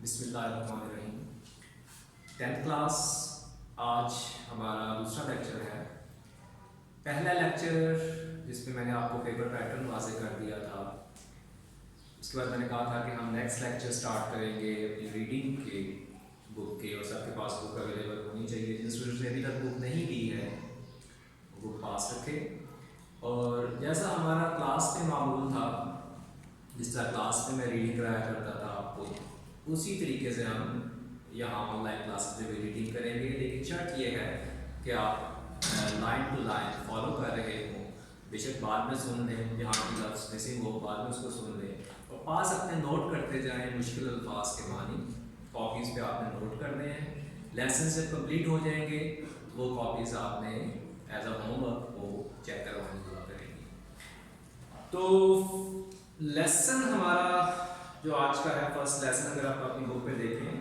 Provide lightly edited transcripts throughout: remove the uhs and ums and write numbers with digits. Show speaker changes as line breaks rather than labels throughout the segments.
बिस्मिल्लाहिर्रहमानिर्रहीम। 10th class आज हमारा दूसरा लेक्चर है। पहला लेक्चर जिसमें मैंने आपको पेपर पैटर्न वाज़ेह कर दिया था, उसके बाद मैंने कहा था कि हम नेक्स्ट लेक्चर स्टार्ट करेंगे अपनी रीडिंग के बुक के, और सबके पास बुक अवेलेबल होनी चाहिए। जिन स्टूडेंट्स ने अभी तक बुक नहीं ली है वो बुक पास रखें। और जैसा हमारा क्लास में मामूल था, जिस तरह क्लास में मैं रीडिंग कराया करता था आपको, उसी तरीके से हम यहाँ ऑनलाइन क्लासेस में भी रीडिंग करेंगे। लेकिन शर्त ये है कि आप लाइन टू लाइन फॉलो कर रहे हों। बेशक बाद में सुन लें, जहाँ की लफ्ज़ मिसिंग हो बाद में उसको सुन लें, और पास अपने नोट करते जाएं मुश्किल अल्फाज के मानी। कॉपीज़ पे आपने नोट करने हैं। लेसन जब कंप्लीट हो जाएंगे वो कॉपीज़ आपने एज अ होमवर्क वो चेक करवानी हुआ करेंगी। तो लेसन हमारा जो आज का है, फर्स्ट लेसन, अगर आप अपनी बुक पे देखें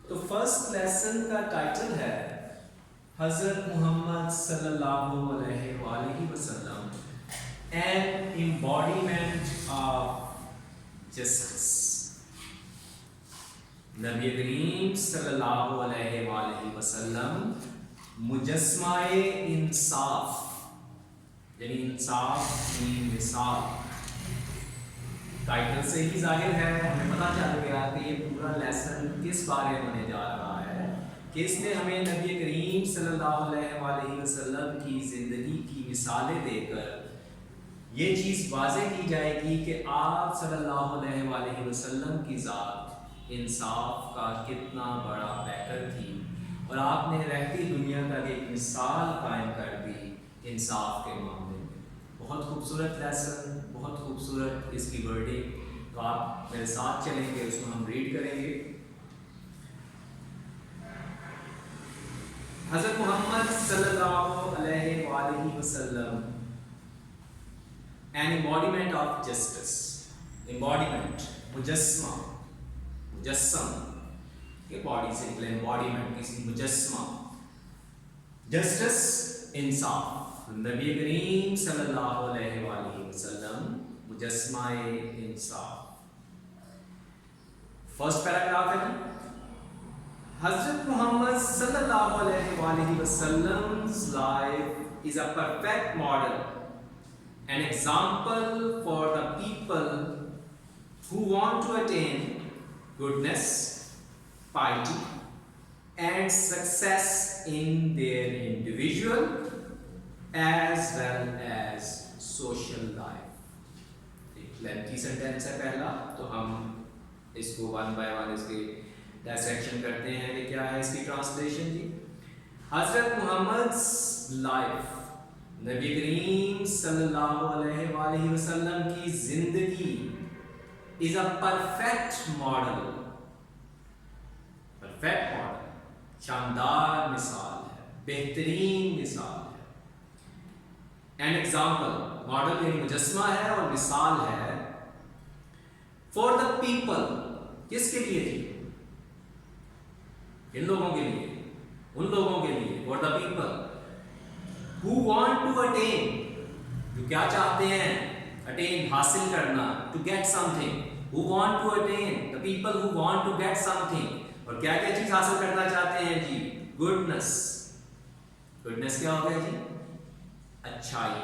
तो फर्स्ट लेसन का टाइटल है हज़रत मोहम्मद सल्लल्लाहु अलैहि वसल्लम एन एम्बॉडीमेंट ऑफ जस्टिस। नबी करीम सल्लल्लाहु अलैहि वसल्लम मुजस्माए इंसाफ, यानी इंसाफ की मिसाल। टाइटल से ही जाहिर है, हमें पता चल गया कि ये पूरा लेसन किस बारे में होने जा रहा है, कि इसमें हमें नबी करीम सल्लल्लाहु अलैहि वसल्लम की ज़िंदगी की मिसालें देकर ये चीज़ वाज़ेह की जाएगी कि आप सल्लल्लाहु अलैहि वसल्लम की ज़ात इंसाफ का कितना बड़ा पैकर थी, और आपने रहती दुनिया तक एक मिसाल कायम कर दी इंसाफ के मामले में। बहुत खूबसूरत लेसन, बहुत खूबसूरत इसकी वर्डिंग। तो आप मेरे साथ चलेंगे, उसको हम रीड करेंगे। हज़रत मोहम्मद सल्लल्लाहु अलैहि वसल्लम an embodiment of justice. Embodiment, मुजस्मा, मुजस्सम ये बॉडी से निकले, एम्बॉडीमेंट किसी मुजस्मा। जस्टिस, इंसाफ। नबी करीम सल्लल्लाहु अलैहि वसल्लम मुजस्माए इंसाफ। फर्स्ट पैराग्राफ है जी। हज़रत मोहम्मद सल्लल्लाहु अलैहि वसल्लम's life is a perfect model, an example for the people who want to attain goodness, piety, and success in their individual as well as social life। एक लेंथी सेंटेंस है पहला, तो हम इसको वन बाय वन इसके dissection करते हैं कि क्या है इसकी ट्रांसलेशन जी। हज़रत मोहम्मद लाइफ, नबी करीम सल्लल्लाहु अलैहि वसल्लम की जिंदगी is a perfect model. Perfect model, शानदार मिसाल है, बेहतरीन मिसाल है। एन एग्जाम्पल, मॉडल यानी मुजस्मा है और मिसाल है। फॉर द पीपल, किसके लिए थी? इन लोगों के लिए, उन लोगों के लिए। For the people who want to attain, जो क्या चाहते हैं? अटेन, हासिल करना। To get something, who want to attain, the people who want to get something. और क्या क्या चीज हासिल करना चाहते हैं जी? गुडनेस। गुडनेस क्या हो गया जी? अच्छाई।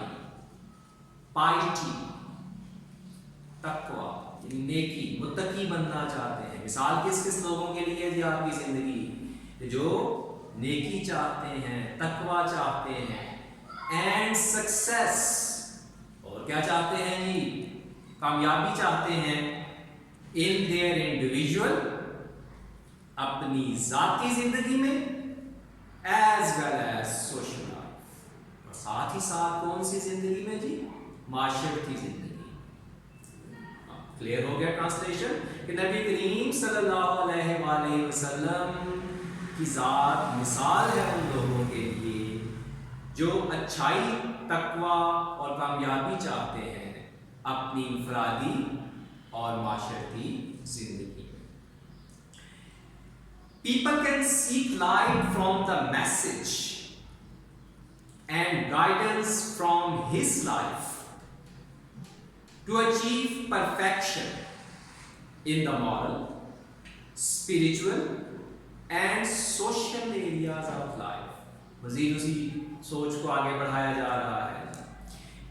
पाइटी, तकवा यानी नेकी, मुत्तकी बनना चाहते हैं। मिसाल किस किस लोगों के लिए जी आपकी जिंदगी? जो नेकी चाहते हैं, तकवा चाहते हैं, एंड सक्सेस, और क्या चाहते हैं जी? कामयाबी चाहते हैं। इन देयर इंडिविजुअल, अपनी जाती जिंदगी में, as well as social life, और साथ ही साथ कौन सी जिंदगी में जी? माशरती जिंदगी। क्लियर हो गया ट्रांसलेशन कि नबी करीम सल्लल्लाहु अलैहि वसल्लम की ज़ात मिसाल है उन लोगों के लिए जो अच्छाई, तकवा और कामयाबी चाहते हैं अपनी इंफरादी और माशरती जिंदगी में। People can seek light from the message and guidance from his life to achieve perfection in the moral, spiritual and social areas of life. मजीद उसी सोच को आगे बढ़ाया जा रहा है.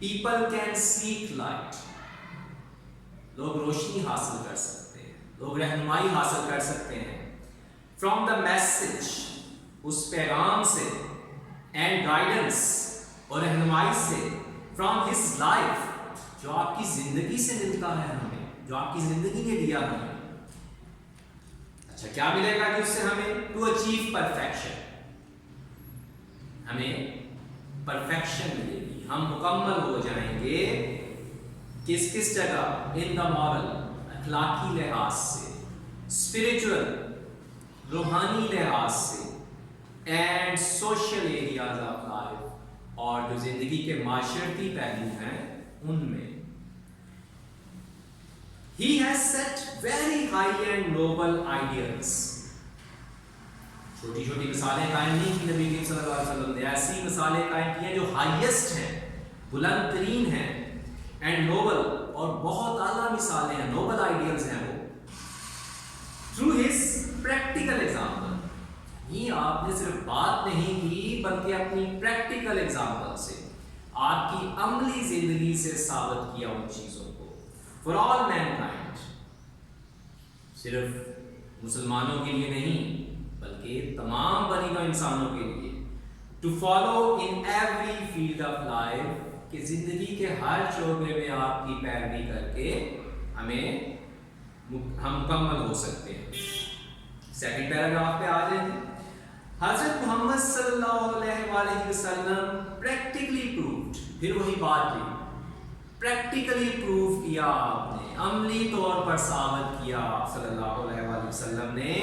People can seek light. लोग रोशनी हासिल कर सकते हैं, लोग रहनुमाई हासिल कर सकते हैं from the message, उस पैगाम से, and guidance, और रहनुमाई से from his life, जो आपकी जिंदगी से मिलता है हमें, जो आपकी जिंदगी ने दिया हमें. अच्छा, क्या मिलेगा कि उससे हमें? टू अचीव परफेक्शन, हमें परफेक्शन मिलेगी, हम मुकम्मल हो जाएंगे. किस किस जगह? इन द मॉरल, अखलाकी लिहाज से, स्पिरिचुअल, रूहानी लिहाज से, and social areas of life, और जो जिंदगी के माशरती पहलू हैं उनमें. He has set very high and noble ideals. छोटी छोटी मिसालें कायम नहीं की नबी करीम सल्लल्लाहु अलैहि वसल्लम ने, ऐसी मिसालें कायम की हैं जो हाईएस्ट हैं, बुलंद तरीन हैं, एंड नोबल, और बहुत आला मिसालें हैं, नोबल आइडियल्स हैं वो. थ्रू हिज प्रैक्टिकल एग्जाम्पल, ये आपने सिर्फ बात नहीं की बल्कि अपनी प्रैक्टिकल एग्जाम्पल से, आपकी अमली जिंदगी से साबित किया उन चीजों को. फॉर ऑल मैनकाइंड, सिर्फ मुसलमानों के लिए नहीं बल्कि तमाम बनी नौ इंसानों के लिए. To follow in every field of life, कि जिंदगी के हर शोबे में आपकी पैरवी करके हम मुकम्मल हो सकते हैं. सेकंड पैराग्राफ पे आ जाएंगे. हजरत मोहम्मद सल्लल्लाहु अलैहि वसल्लम प्रैक्टिकली प्रूव्ड, फिर वही बात थी, प्रैक्टिकली प्रूव किया आपने, अमली तौर पर साबित किया सल्लल्लाहु अलैहि वसल्लम ने,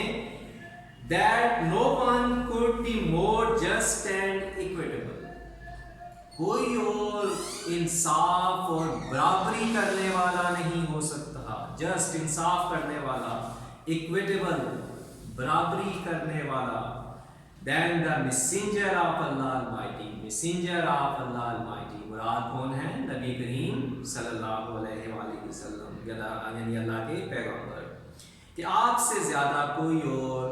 that no one could be more just and equitable. कोई और इंसाफ और बराबरी करने वाला नहीं हो सकता. जस्ट, इंसाफ करने वाला, इक्विटेबल, बराबरी करने वाला, then the messenger of Allah Almighty, messenger of Allah Almighty. मुराद कौन है? नबी करीम सल्लल्लाहु अलैहि वसल्लम, यानी अल्लाह के पैगंबर. कि आपसे ज़्यादा कोई और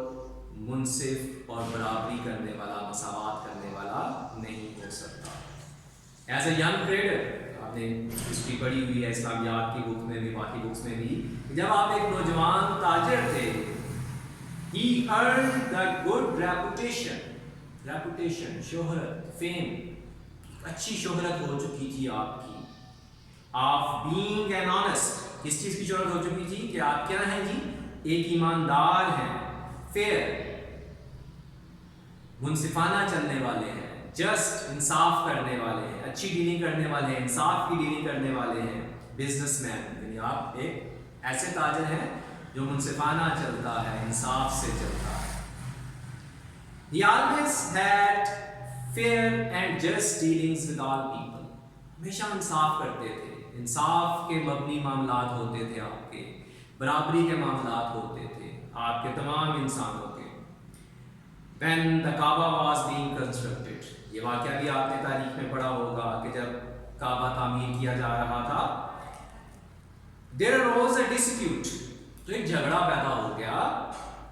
मुनसिफ और बराबरी करने वाला, मसावत करने वाला नहीं हो सकता. एज ए यंग ट्रेडर, आपने हिस्ट्री पढ़ी हुई है इस्लामियात की बुक में भी, बाकी बुक्स में भी, जब आप एक नौजवान ताजिर थे, he earned the good reputation, शोहरत, फेम, अच्छी शोहरत हो चुकी थी आपकी, of being an honest. किस चीज़ की शोहरत हो चुकी थी? कि आप क्या हैं जी? एक ईमानदार हैं, फेयर, मुनसिफाना चलने वाले हैं, जस्ट, इंसाफ करने वाले हैं, अच्छी डीलिंग करने वाले हैं, इंसाफ की डीलिंग करने वाले हैं, बिजनेसमैन. यानी आप एक ऐसे ताजिर हैं जो मुनसिफाना चलता है, इंसाफ से चलता है. He always had fair and just dealings with all people. हमेशा इंसाफ करते थे, इंसाफ के मबनी मामलात होते थे आपके, बराबरी के मामलात होते थे आपके तमाम इंसानों के. When the Kaaba was being constructed, ये वाक़या भी आपने तारीख में पढ़ा होगा कि जब काबा तामीर किया जा रहा था, there arose a dispute, तो एक झगड़ा पैदा हो गया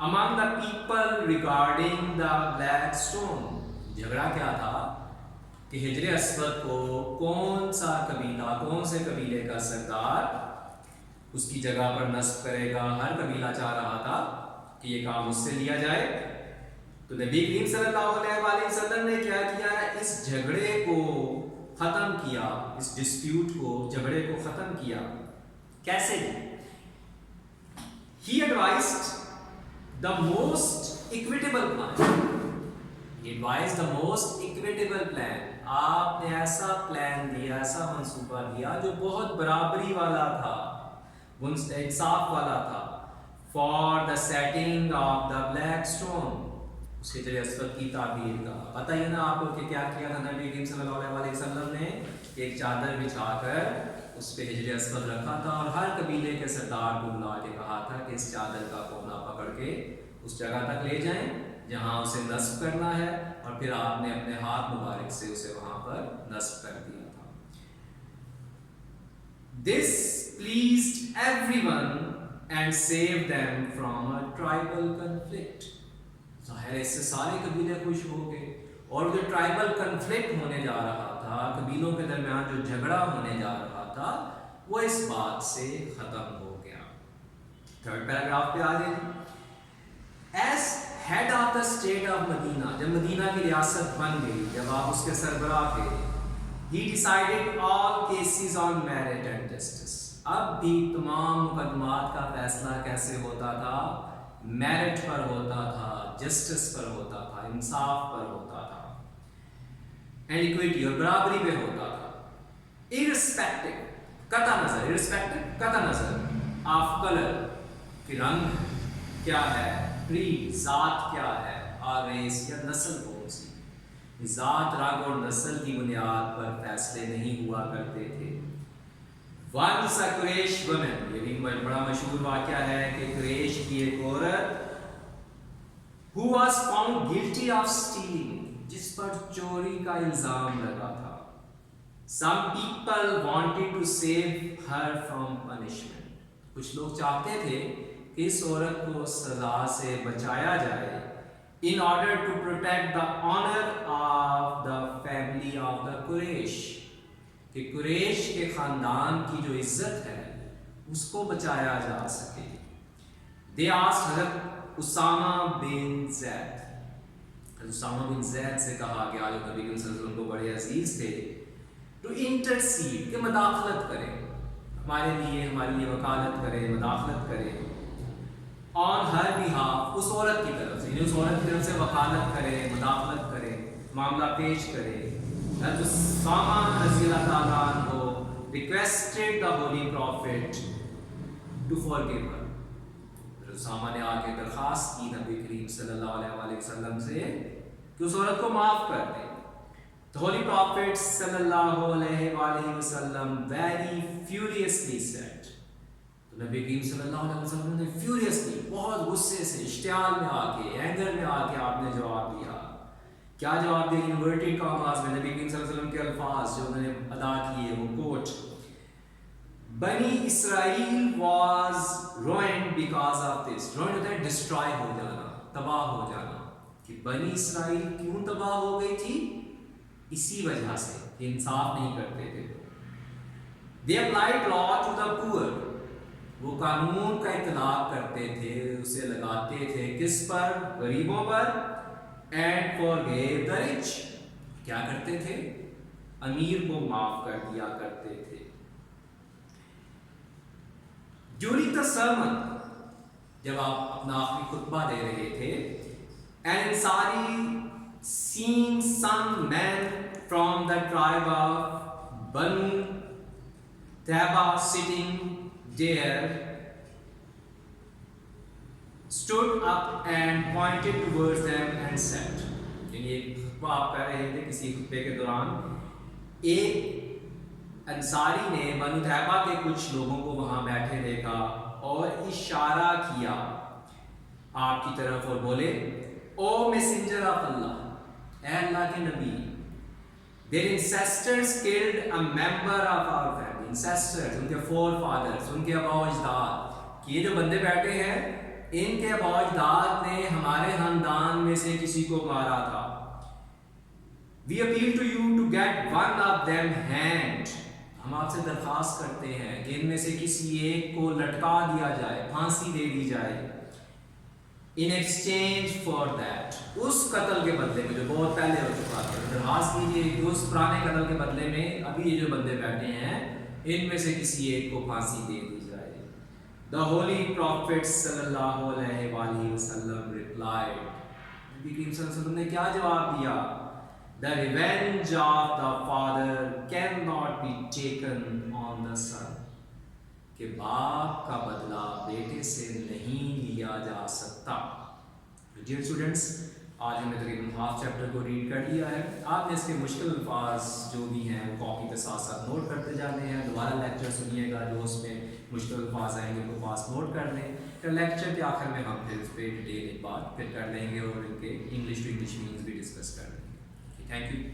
among the people regarding the black stone. झगड़ा क्या था कि हिजरे अस्वद को कौन सा कबीला, कौन से कबीले का सरदार उसकी जगह पर नस्ब करेगा. हर कबीला चाह रहा था कि ये काम उससे लिया जाए. तो नबी करीम सल्लल्लाहु अलैहि वसल्लम ने क्या किया? इस झगड़े को ख़त्म किया, इस डिस्प्यूट को, झगड़े को ख़त्म किया. कैसे? He advised the most equitable plan. He advised the most equitable plan. आपने ऐसा प्लान दिया, ऐसा मंसूबा दिया जो बहुत बराबरी वाला था, इंसाफ वाला था. For the setting of the black stone, उसके जरिए अस्वद की ताबीर का. पता ही ना आपको कि क्या किया था नबी करीम सल्लल्लाहु अलैहि वसल्लम ने? एक चादर बिछाकर उस पे हिजरे अस्वद रखा था और हर कबीले के सरदार को बुला के कहा था कि इस चादर का कोना पकड़ के उस जगह तक ले जाएं जहां उसे नस्ब करना है, और फिर आपने अपने हाथ मुबारक से उसे वहां पर नस्ब कर दिया था. This pleased everyone and save them from a tribal conflict. ظاہر ہے اس سے سارے قبیلے خوش ہو گئے اور جو ٹرائبل کنفلکٹ ہونے جا رہا تھا، قبیلوں کے درمیان جو جھگڑا ہونے جا رہا تھا، وہ اس بات سے ختم ہو گیا. تھرڈ پیراگراف پہ آ جائیں. As head of the state of Madina, جب مدینہ کی ریاست بن گئی، جب آپ اس کے سربراہ تھے، he decided all cases on merit and justice. اب بھی تمام مقدمات کا فیصلہ کیسے ہوتا تھا؟ میرٹ پر ہوتا تھا، جسٹس پر ہوتا تھا، انصاف پر ہوتا تھا، اینڈ ایکویٹی اور برابری پہ ہوتا تھا. irrespective قطع نظر آف کلر، کہ رنگ کیا ہے، کریڈ ذات کیا ہے، اور ریس یا نسل کون سی. ذات، رنگ اور نسل کی بنیاد پر فیصلے نہیں ہوا کرتے تھے. Once a Quraysh woman، یہ بھی بڑا مشہور واقعہ ہے کہ قریش کی ایک عورت who was found guilty of stealing، جس پر چوری کا الزام لگا تھا. Some people wanted to save her from punishment، کچھ لوگ چاہتے تھے کہ اس عورت کو سزا سے بچایا جائے in order to protect the honor of the family of the Quraysh، کہ قریش کے خاندان کی جو عزت ہے اس کو بچایا جا سکے. They asked حضرت اسامہ بن زید، اسامہ بن زید سے کہا گیا جو نبی صلی اللہ علیہ وسلم کو بڑے عزیز تھے، to intercede، کہ مداخلت کرے ہمارے لیے، ہماری لیے وکالت کرے، مداخلت کرے on her behalf، اس عورت کی طرف سے، یعنی اس عورت کی طرف سے وکالت کرے، مداخلت کرے، معاملہ پیش کرے. اسامہ رضی اللہ تعالیٰ عنہ requested the holy prophet to forgive her. Usama نے آ کے درخواست کی نبی کریم صلی اللہ علیہ وآلہ وسلم سے کہ اس عورت کو معاف کر دے. The holy prophet صلی اللہ علیہ وآلہ وسلم very furiously said، تو نبی کریم صلی اللہ علیہ وسلم نے furiously، بہت غصے سے، اشتعال میں آ کے، اینگر میں آ کے آپ نے جواب دیا. کیا جواب دیا؟ انورٹیڈ کاماز میں نبی کریم صلی اللہ علیہ وسلم کے الفاظ جو انہوں نے ادا کیے وہ کوٹ، بنی اسرائیل was ruined because of this. ruined ہوتا ہے ڈسٹرائے ہو جانا، تباہ ہو جانا. کہ بنی اسرائیل کیوں تباہ ہو گئی تھی؟ اسی وجہ سے کہ انصاف نہیں کرتے تھے. they applied law to the poor، وہ قانون کا اطلاق کرتے تھے، اسے لگاتے تھے کس پر؟ غریبوں پر. and forgave the rich، کیا کرتے تھے؟ امیر کو معاف کر دیا کرتے تھے. during the sermon، جب آپ اپنا آخری خطبہ دے رہے تھے، an Ansari seeing some men from the tribe of Banu Taiba sitting there stood up and pointed towards them and said، یعنی ایک خطبہ آپ کر رہے تھے، کسی خطبے کے دوران ایک انصاری نے بنو طیبہ کے کچھ لوگوں کو وہاں بیٹھے دیکھا اور اشارہ کیا آپ کی طرف اور بولے، او میسنجر آف اللہ، اے اللہ کے نبی، their ancestors killed a member of our family، ancestors ان کے فور فادرز، ان کے آباء و اجداد، کہ یہ جو بندے بیٹھے ہیں ان کے آباء و اجداد نے ہمارے خاندان میں سے کسی کو مارا تھا. we appeal to you to get one of them hanged، ہم آپ سے درخواست کرتے ہیں کہ ان میں سے کسی ایک کو لٹکا دیا جائے، پھانسی دے دی جائے. in exchange for that، اس قتل کے بدلے میں جو بہت پہلے ہو چکا تھا، درخواست کیجیے کہ اس پرانے قتل کے بدلے میں ابھی یہ جو بندے بیٹھے ہیں ان میں سے کسی ایک کو پھانسی دے دی جائے. the holy prophet صلی اللہ علیہ وآلہ وسلم replied، نبی کریم صلی اللہ علیہ وسلم نے کیا جواب دیا؟ the revenge of the father cannot be taken on the son، کہ باپ کا بدلہ بیٹے سے نہیں لیا جا سکتا. ڈیئر اسٹوڈنٹس، آج ہم نے تقریباً ہاف چیپٹر کو ریڈ کر لیا ہے. آپ نے اس کے مشکل الفاظ جو بھی ہیں وہ کاپی کے ساتھ ساتھ نوٹ کرتے جانے ہیں. دوبارہ لیکچر سنیے گا، جو اس میں مشکل الفاظ آئیں گے ان کو پاس نوٹ کر لیں. پھر لیکچر کے آخر میں ہم پھر اس پہ ڈیٹیل ایک بات پھر کر لیں گے اور ان کے انگلش ٹو انگلش میننگز بھی ڈسکس کر لیں گے. Thank you.